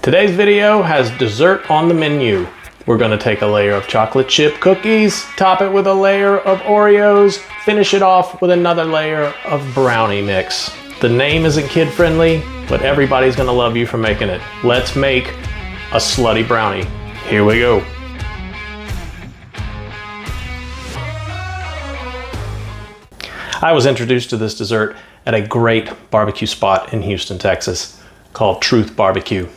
Today's video has dessert on the menu. We're gonna take a layer of chocolate chip cookies, top it with a layer of Oreos, finish it off with another layer of brownie mix. The name isn't kid friendly, but everybody's gonna love you for making it. Let's make a Slutty Brownie. Here we go. I was introduced to this dessert at a great barbecue spot in Houston, Texas, called Truth Barbecue.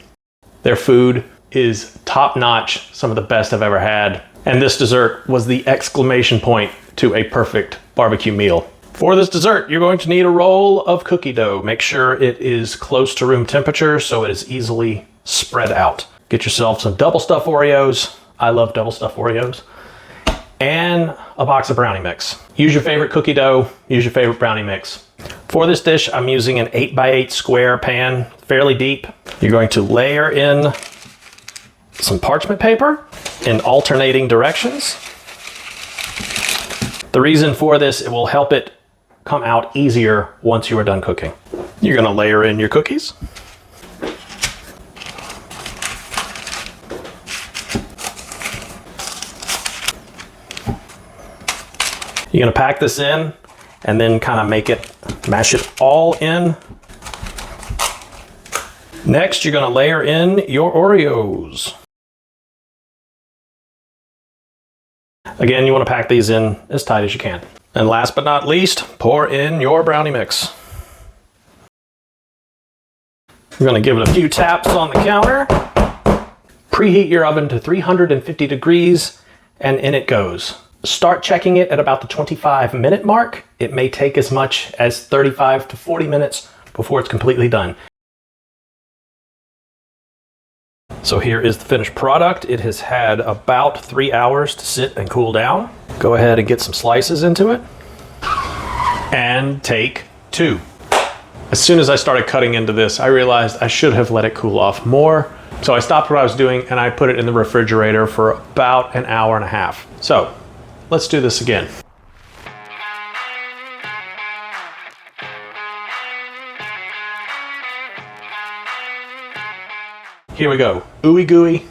Their food is top-notch, some of the best I've ever had, and this dessert was the exclamation point to a perfect barbecue meal. For this dessert, you're going to need a roll of cookie dough. Make sure it is close to room temperature so it is easily spread out. Get yourself some double stuffed Oreos. I love double stuffed Oreos. And a box of brownie mix. Use your favorite cookie dough, use your favorite brownie mix. For this dish, I'm using an 8x8 square pan, fairly deep. You're going to layer in some parchment paper in alternating directions. The reason for this, it will help it come out easier once you are done cooking. You're gonna layer in your cookies. You're gonna pack this in and then kind of mash it all in. Next, you're gonna layer in your Oreos. Again, you wanna pack these in as tight as you can. And last but not least, pour in your brownie mix. You're gonna give it a few taps on the counter. Preheat your oven to 350 degrees, and in it goes. Start checking it at about the 25-minute mark. It may take as much as 35 to 40 minutes before it's completely done. So here is the finished product. It has had about 3 hours to sit and cool down. Go ahead and get some slices into it. And take two. As soon as I started cutting into this, I realized I should have let it cool off more. So I stopped what I was doing and I put it in the refrigerator for about an hour and a half. So let's do this again. Here we go. Ooey gooey.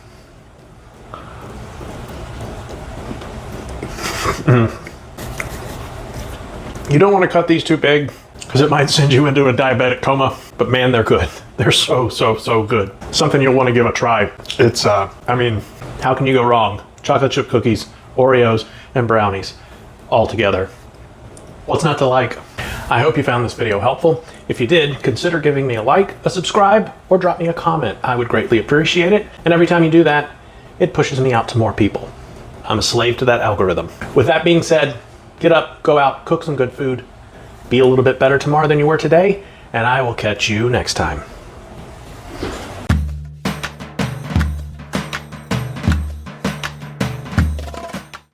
You don't want to cut these too big because it might send you into a diabetic coma, but man, they're good. They're so good. Something you'll want to give a try. It's, I mean, how can you go wrong? Chocolate chip cookies, Oreos, and brownies all together. What's not to like? I hope you found this video helpful. If you did, consider giving me a like, a subscribe, or drop me a comment. I would greatly appreciate it. And every time you do that, it pushes me out to more people. I'm a slave to that algorithm. With that being said, get up, go out, cook some good food, be a little bit better tomorrow than you were today, and I will catch you next time.